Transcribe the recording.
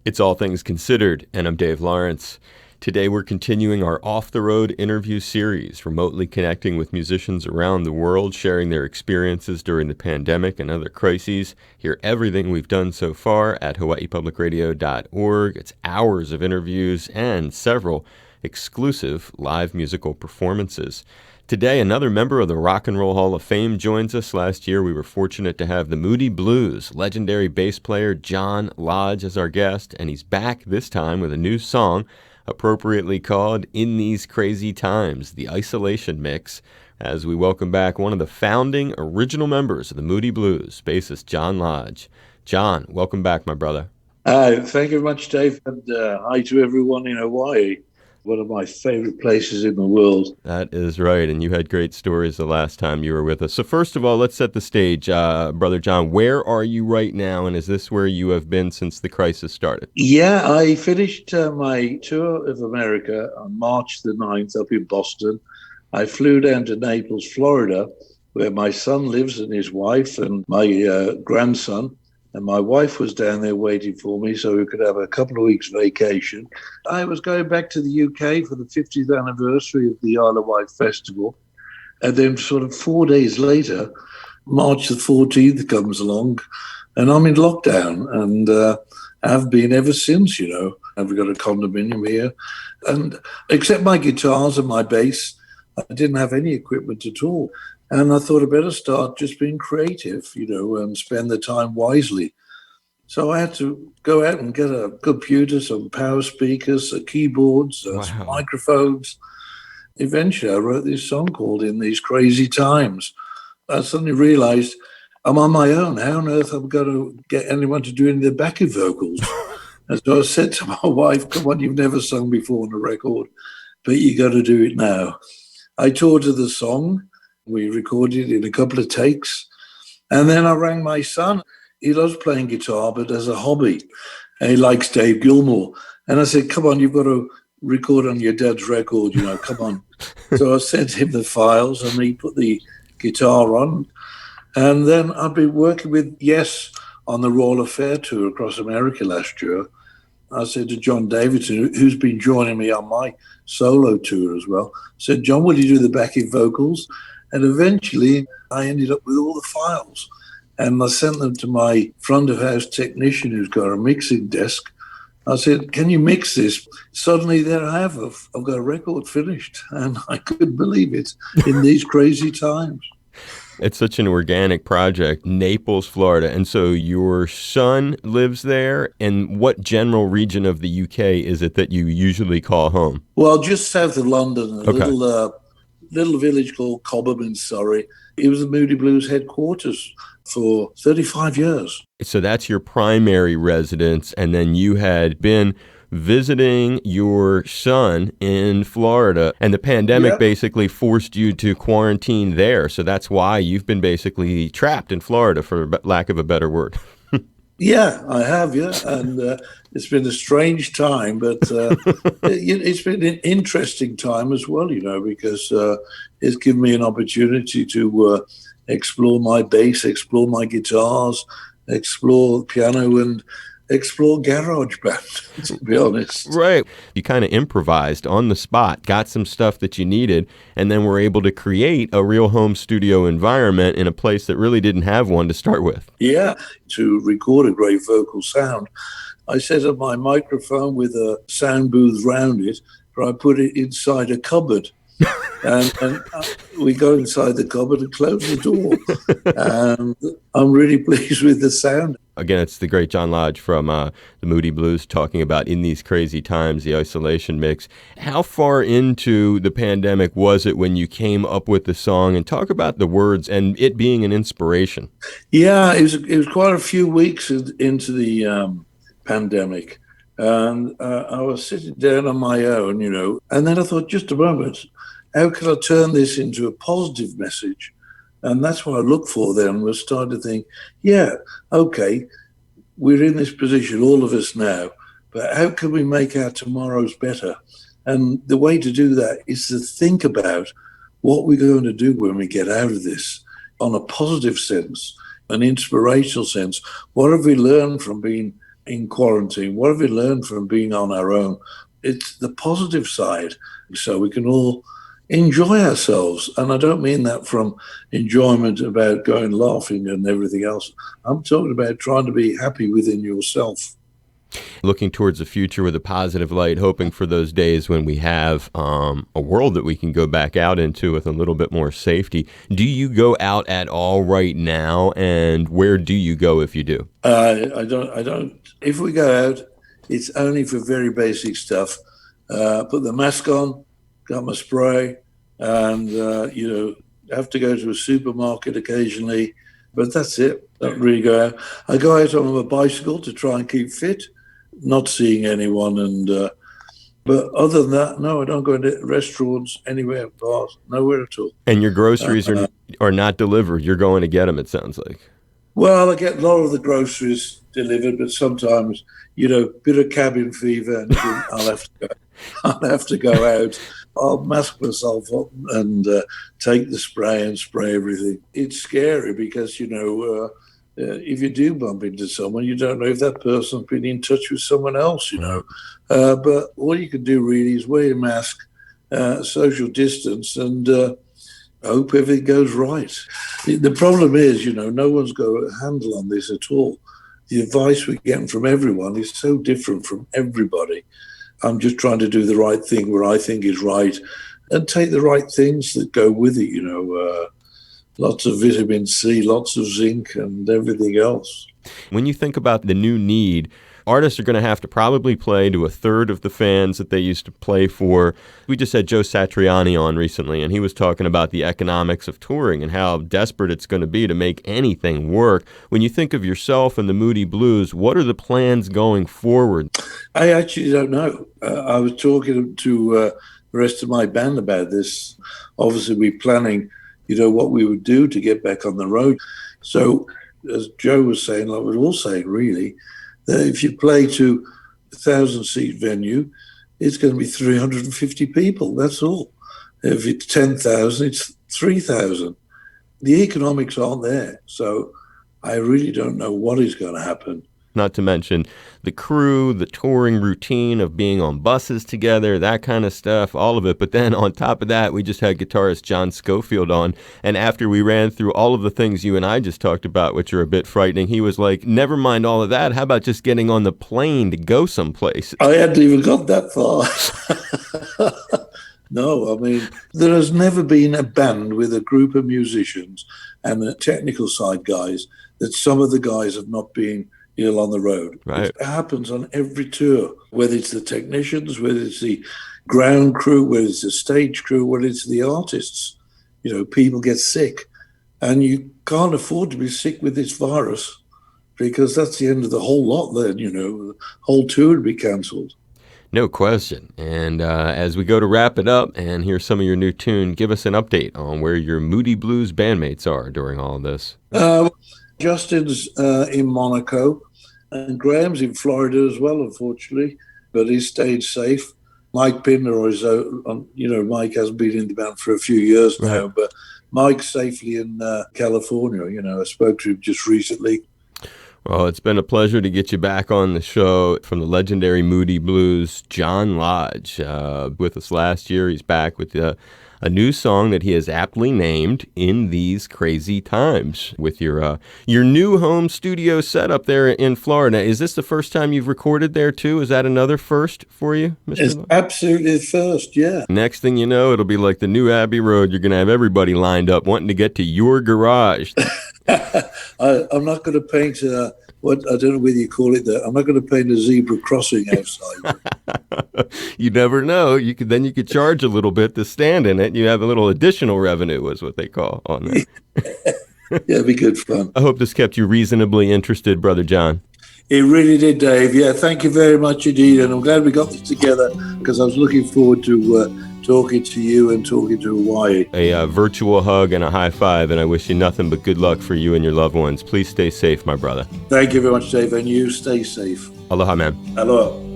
It's All Things Considered, and I'm Dave Lawrence. Today we're continuing our off-the-road interview series, remotely connecting with musicians around the world, sharing their experiences during the pandemic and other crises. Hear everything we've done so far at hawaiipublicradio.org. It's hours of interviews and several exclusive live musical performances. Today, another member of the Rock and Roll Hall of Fame joins us. Last year, we were fortunate to have the Moody Blues legendary bass player John Lodge as our guest, and he's back this time with a new song, appropriately called In These Crazy Times, the Isolation Mix, as we welcome back one of the founding original members of the Moody Blues, bassist John Lodge. John, welcome back, my brother. Thank you very much, Dave, and hi to everyone in Hawaii, one of my favorite places in the world. That is right, and you had great stories the last time you were with us. So first of all, let's set the stage. Brother John, where are you right now, and is this where you have been since the crisis started? Yeah, I finished my tour of America on March the 9th up in Boston. I flew down to Naples, Florida, where my son lives and his wife and my grandson. And my wife was down there waiting for me so we could have a couple of weeks vacation. I was going back to the UK for the 50th anniversary of the Isle of Wight Festival. And then sort of 4 days later, March the 14th comes along and I'm in lockdown. And have been ever since, I've got a condominium here. And except my guitars and my bass, I didn't have any equipment at all. And I thought I'd better start just being creative, and spend the time wisely. So I had to go out and get a computer, some power speakers, keyboards, some microphones. Eventually, I wrote this song called In These Crazy Times. I suddenly realized I'm on my own. How on earth am I going to get anyone to do any of the backing vocals? And so I said to my wife, come on, you've never sung before on a record, but you got to do it now. I taught her the song. We recorded it in a couple of takes. And then I rang my son. He loves playing guitar, but as a hobby. And he likes Dave Gilmour. And I said, come on, you've got to record on your dad's record, come on. So I sent him the files and he put the guitar on. And then I've been working with Yes on the Royal Affair tour across America last year. I said to John Davidson, who's been joining me on my solo tour as well, I said, John, will you do the backing vocals? And eventually I ended up with all the files. And I sent them to my front of house technician who's got a mixing desk. I said, can you mix this? Suddenly there I have. I've got a record finished. And I couldn't believe it in these crazy times. It's such an organic project, Naples, Florida. And so your son lives there. And what general region of the UK is it that you usually call home? Well, just south of London, a little village called Cobham in Surrey. It was the Moody Blues headquarters for 35 years. So that's your primary residence. And then you had been visiting your son in Florida, and the pandemic basically forced you to quarantine there. So that's why you've been basically trapped in Florida, for lack of a better word. Yeah, I have, and it's been a strange time, but it's been an interesting time as well, because it's given me an opportunity to explore my bass, explore my guitars, explore piano, and explore garage band, to be honest. Right. You kind of improvised on the spot, got some stuff that you needed, and then were able to create a real home studio environment in a place that really didn't have one to start with. Yeah, to record a great vocal sound. I set up my microphone with a sound booth round it, but I put it inside a cupboard. And we got inside the cupboard and closed the door. And I'm really pleased with the sound. Again, it's the great John Lodge from the Moody Blues talking about In These Crazy Times, the Isolation Mix. How far into the pandemic was it when you came up with the song? And talk about the words and it being an inspiration. Yeah, it was quite a few weeks into the pandemic. And I was sitting down on my own, and then I thought, just a moment, how can I turn this into a positive message? And that's what I looked for then, was starting to think, okay, we're in this position, all of us now, but how can we make our tomorrows better? And the way to do that is to think about what we're going to do when we get out of this on a positive sense, an inspirational sense. What have we learned from being in quarantine? What have we learned from being on our own? It's the positive side, so we can all enjoy ourselves. And I don't mean that from enjoyment about going laughing and everything else. I'm talking about trying to be happy within yourself. Looking towards the future with a positive light, hoping for those days when we have a world that we can go back out into with a little bit more safety. Do you go out at all right now, and where do you go if you do? I don't. If we go out, it's only for very basic stuff. Put the mask on, got my spray, and have to go to a supermarket occasionally, but that's it. Don't really go out. I go out on a bicycle to try and keep fit, not seeing anyone, and but other than that, no, I don't go into restaurants, anywhere, bars, nowhere at all. And your groceries are not delivered. You're going to get them, it sounds like. Well, I get a lot of the groceries delivered, but sometimes, bit of cabin fever, and I'll have to go out. I'll mask myself up and take the spray and spray everything. It's scary because, if you do bump into someone, you don't know if that person's been in touch with someone else, But all you can do really is wear your mask, social distance, and hope everything goes right. The problem is, no one's got a handle on this at all. The advice we're getting from everyone is so different from everybody. I'm just trying to do the right thing where I think is right and take the right things that go with it, lots of vitamin C, lots of zinc and everything else. When you think about the new need, artists are going to have to probably play to a third of the fans that they used to play for. We just had Joe Satriani on recently, and he was talking about the economics of touring and how desperate it's going to be to make anything work. When you think of yourself and the Moody Blues, what are the plans going forward? I actually don't know. I was talking to the rest of my band about this. Obviously, we're planning, what we would do to get back on the road. So, as Joe was saying, like we're all saying, really, that if you play to a 1,000-seat venue, it's going to be 350 people. That's all. If it's 10,000, it's 3,000. The economics aren't there. So I really don't know what is going to happen. Not to mention the crew, the touring routine of being on buses together, that kind of stuff, all of it. But then on top of that, we just had guitarist John Scofield on. And after we ran through all of the things you and I just talked about, which are a bit frightening, he was like, never mind all of that. How about just getting on the plane to go someplace? I hadn't even got that far. No, I mean, there has never been a band with a group of musicians and the technical side guys that some of the guys have not been on the road. Right. It happens on every tour, whether it's the technicians, whether it's the ground crew, whether it's the stage crew, whether it's the artists. People get sick, and you can't afford to be sick with this virus because that's the end of the whole lot then, the whole tour would be cancelled. No question. And as we go to wrap it up and hear some of your new tune, give us an update on where your Moody Blues bandmates are during all of this. Justin's in Monaco, and Graham's in Florida as well, unfortunately, but he's stayed safe. Mike Pinder is, Mike hasn't been in the band for a few years now, but Mike's safely in California. I spoke to him just recently. Well, it's been a pleasure to get you back on the show from the legendary Moody Blues, John Lodge, with us last year. He's back with a new song that he has aptly named In These Crazy Times with your new home studio setup there in Florida. Is this the first time you've recorded there, too? Is that another first for you, Mr. It's absolutely the first, yeah. Next thing you know, it'll be like the new Abbey Road. You're going to have everybody lined up wanting to get to your garage. I'm not going to paint what I don't know whether you call it that. I'm not going to paint a zebra crossing outside. You never know. You could charge a little bit to stand in it. You have a little additional revenue, is what they call on that. Yeah, it'd be good fun. I hope this kept you reasonably interested, Brother John. It really did, Dave. Yeah, thank you very much indeed. And I'm glad we got this together because I was looking forward to talking to you and talking to Hawaii. A virtual hug and a high five, and I wish you nothing but good luck for you and your loved ones. Please stay safe, my brother. Thank you very much, Dave, and you stay safe. Aloha, man. Aloha.